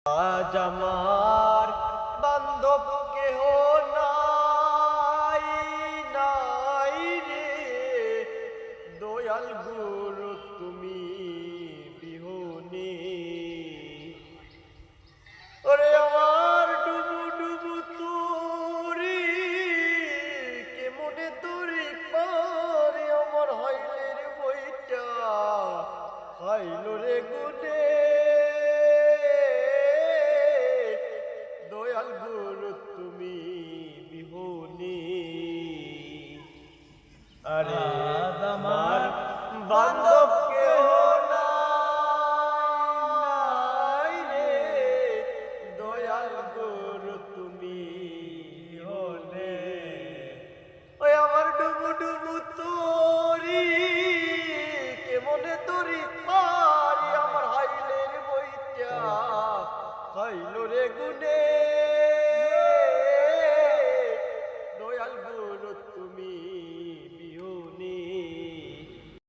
আজ আমার বান্ধব কেহ নাই নাই রে, দয়াল গুরু তুমি বিহনে। ওরে আমার ডুবু ডুবু তোরি কেমনে তোরি পারে, আমার হাইলের বইটা হাইল রে গুনে। দয়াল গুরু তুমি বিহনে। আরে আমার বান্ধব কেহ নাই রে, দয়াল গুরু তুমি বিহনে। ওই আমার ডুবু ডুবু তোরি কেমনে তোরি পারি, আমার হাইলের বইটা হাইল রে গুনে।